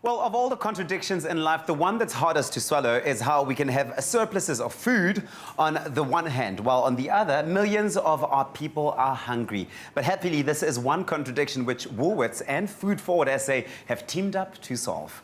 Well, of all the contradictions in life, the one that's hardest to swallow is how we can have surpluses of food on the one hand, while on the other, millions of our people are hungry. But happily, this is one contradiction which Woolworths and FoodForward SA have teamed up to solve.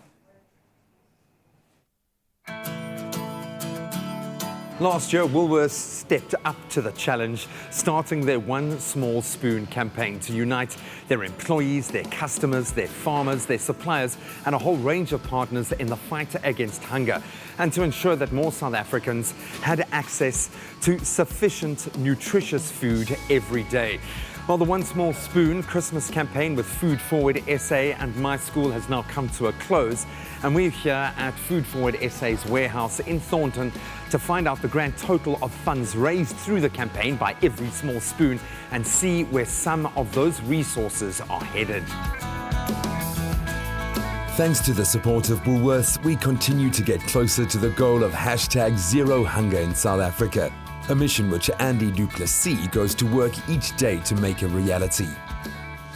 Last year, Woolworths stepped up to the challenge, starting their One Small Spoon campaign to unite their employees, their customers, their farmers, their suppliers, and a whole range of partners in the fight against hunger, and to ensure that more South Africans had access to sufficient, nutritious food every day. Well, the One Small Spoon Christmas campaign with FoodForward SA and My School has now come to a close, and we're here at FoodForward SA's warehouse in Thornton to find out the grand total of funds raised through the campaign by every small spoon and see where some of those resources are headed. Thanks to the support of Woolworths, we continue to get closer to the goal of #Zero Hunger in South Africa, a mission which Andy du Plessis goes to work each day to make a reality.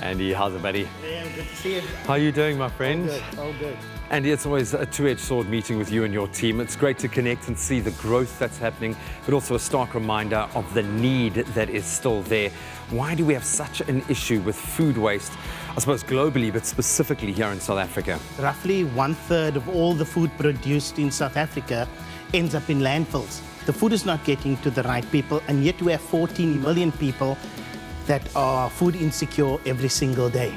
Andy, how's it, buddy? Yeah, good to see you. How are you doing, my friend? All good. Andy, it's always a two-edged sword meeting with you and your team. It's great to connect and see the growth that's happening, but also a stark reminder of the need that is still there. Why do we have such an issue with food waste, I suppose globally, but specifically here in South Africa? Roughly 1/3 of all the food produced in South Africa ends up in landfills. The food is not getting to the right people, and yet we have 14 million people that are food insecure every single day.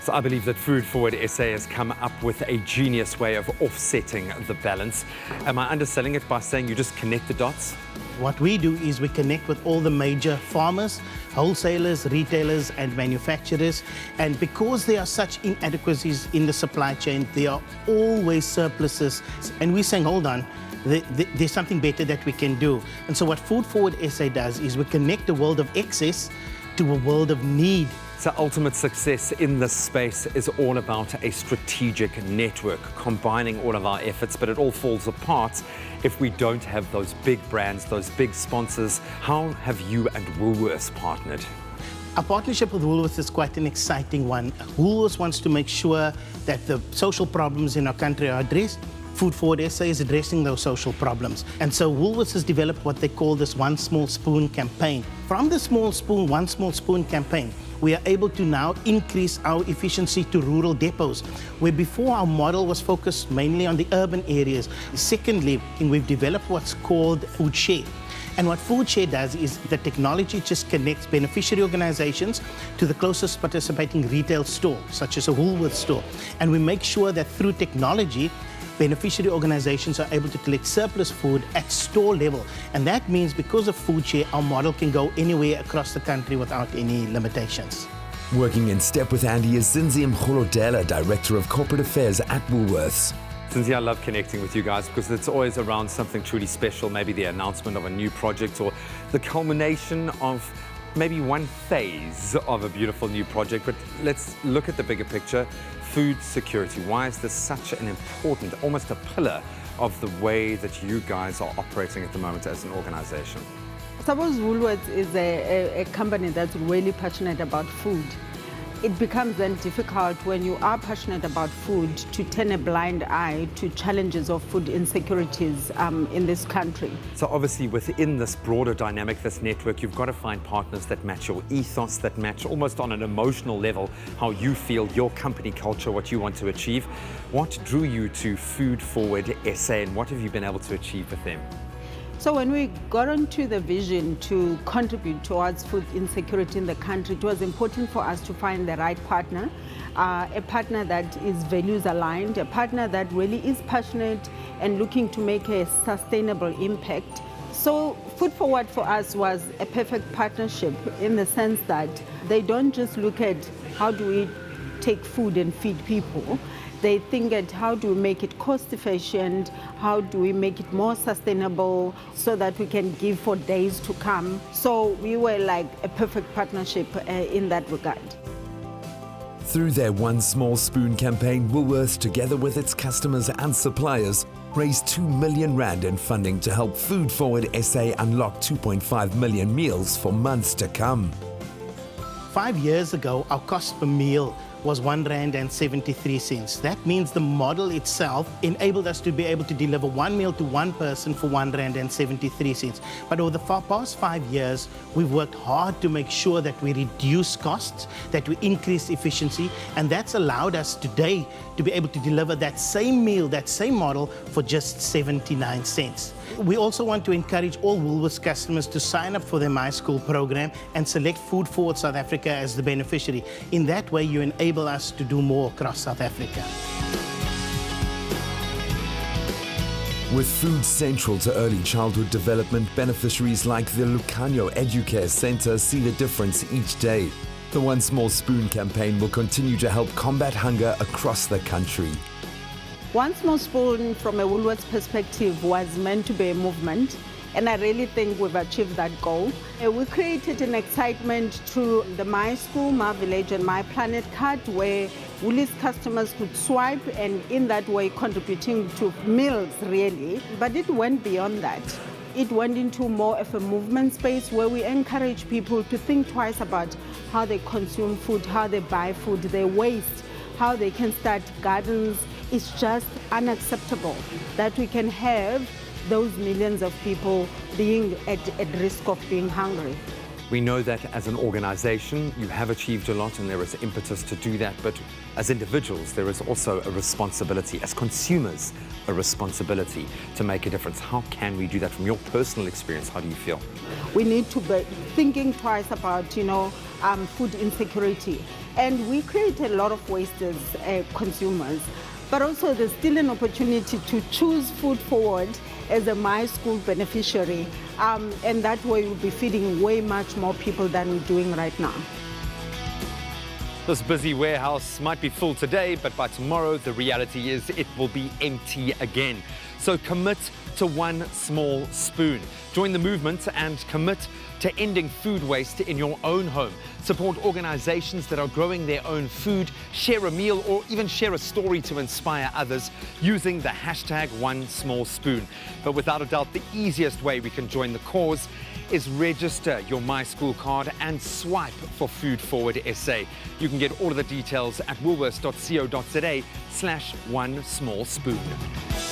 So I believe that FoodForward SA has come up with a genius way of offsetting the balance. Am I underselling it by saying you just connect the dots? What we do is we connect with all the major farmers, wholesalers, retailers, and manufacturers. And because there are such inadequacies in the supply chain, there are always surpluses. And we're saying, hold on, there's something better that we can do. And so what FoodForward SA does is we connect the world of excess to a world of need. So ultimate success in this space is all about a strategic network, combining all of our efforts, but it all falls apart if we don't have those big brands, those big sponsors. How have you and Woolworths partnered? Our partnership with Woolworths is quite an exciting one. Woolworths wants to make sure that the social problems in our country are addressed. FoodForward SA is addressing those social problems. And so Woolworths has developed what they call this One Small Spoon campaign. From the One Small Spoon campaign, we are able to now increase our efficiency to rural depots, where before our model was focused mainly on the urban areas. Secondly, we've developed what's called Food Share. And what Food Share does is the technology just connects beneficiary organizations to the closest participating retail store, such as a Woolworths store. And we make sure that through technology, beneficiary organizations are able to collect surplus food at store level. And that means because of Food Share, our model can go anywhere across the country without any limitations. Working in step with Andy is Zinzi Mkholodela, Director of Corporate Affairs at Woolworths. Zinzi, I love connecting with you guys because it's always around something truly special, maybe the announcement of a new project or the culmination of maybe one phase of a beautiful new project. But let's look at the bigger picture. Food security. Why is this such an important, almost a pillar of the way that you guys are operating at the moment as an organization? I suppose Woolworths is a company that's really passionate about food. It becomes then difficult when you are passionate about food to turn a blind eye to challenges of food insecurities in this country. So obviously within this broader dynamic, this network, you've got to find partners that match your ethos, that match almost on an emotional level how you feel, your company culture, what you want to achieve. What drew you to FoodForward SA and what have you been able to achieve with them? So when we got onto the vision to contribute towards food insecurity in the country, it was important for us to find the right partner, a partner that is values aligned, a partner that really is passionate and looking to make a sustainable impact. So FoodForward for us was a perfect partnership in the sense that they don't just look at how do we take food and feed people. They think at how do we make it cost efficient, how do we make it more sustainable so that we can give for days to come. So we were like a perfect partnership in that regard. Through their One Small Spoon campaign, Woolworths, together with its customers and suppliers, raised 2 million rand in funding to help FoodForward SA unlock 2.5 million meals for months to come. 5 years ago, our cost per meal was R1.73. That means the model itself enabled us to be able to deliver one meal to one person for R1.73. But over the past 5 years, we've worked hard to make sure that we reduce costs, that we increase efficiency, and that's allowed us today to be able to deliver that same meal, that same model for just 79 cents. We also want to encourage all Woolworths customers to sign up for the My School program and select FoodForward South Africa as the beneficiary. In that way, you enable us to do more across South Africa. With food central to early childhood development, beneficiaries like the Lucanio Educare Centre see the difference each day. The One Small Spoon campaign will continue to help combat hunger across the country. One Small Spoon, from a Woolworths perspective, was meant to be a movement, and I really think we've achieved that goal. We created an excitement through the My School, My Village and My Planet card, where Woolies customers could swipe and in that way contributing to meals, really. But it went beyond that. It went into more of a movement space where we encourage people to think twice about how they consume food, how they buy food, their waste, how they can start gardens. It's just unacceptable that we can have those millions of people being at risk of being hungry. We know that as an organization, you have achieved a lot and there is impetus to do that, but as individuals, there is also a responsibility, as consumers, a responsibility to make a difference. How can we do that from your personal experience? How do you feel? We need to be thinking twice about, food insecurity. And we create a lot of waste as consumers, but also there's still an opportunity to choose FoodForward as a My School beneficiary, and that way we'll be feeding way much more people than we're doing right now. This busy warehouse might be full today, but by tomorrow, the reality is it will be empty again. So commit to One Small Spoon. Join the movement and commit to ending food waste in your own home. Support organizations that are growing their own food, share a meal, or even share a story to inspire others using the hashtag One Small Spoon. But without a doubt, the easiest way we can join the cause is register your My School card and swipe for FoodForward SA. You can get all of the details at woolworths.co.za/onesmallspoon.